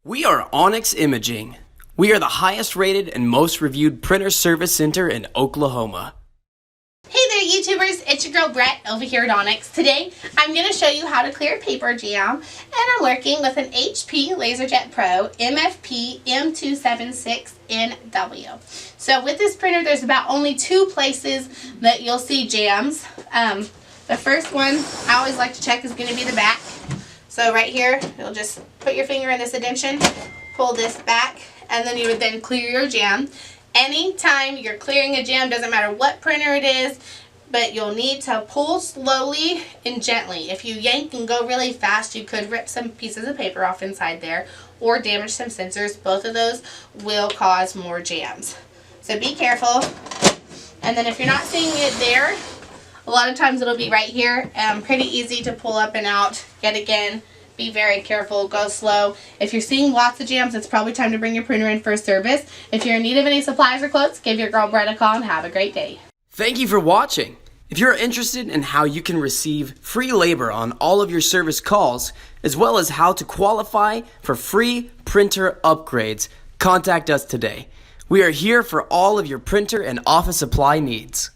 We are Onyx Imaging. We are the highest rated and most reviewed printer service center in Oklahoma. Hey there YouTubers, it's your girl Brett over here at Onyx. Today I'm going to show you how to clear paper jam, and I'm working with an HP LaserJet Pro MFP M276nw. So with this printer there's about only two places that you'll see jams. The first one I always like to check is going to be the back. So right here, you'll just put your finger in this indentation, pull this back, and then you would then clear your jam. Anytime you're clearing a jam, doesn't matter what printer it is, but you'll need to pull slowly and gently. If you yank and go really fast, you could rip some pieces of paper off inside there or damage some sensors. Both of those will cause more jams. So be careful. And then if you're not seeing it there, a lot of times it'll be right here. Pretty easy to pull up and out. Yet again, be very careful, go slow. If you're seeing lots of jams, it's probably time to bring your printer in for service. If you're in need of any supplies or quotes, give your girl Brett a call and have a great day. Thank you for watching. If you're interested in how you can receive free labor on all of your service calls, as well as how to qualify for free printer upgrades, contact us today. We are here for all of your printer and office supply needs.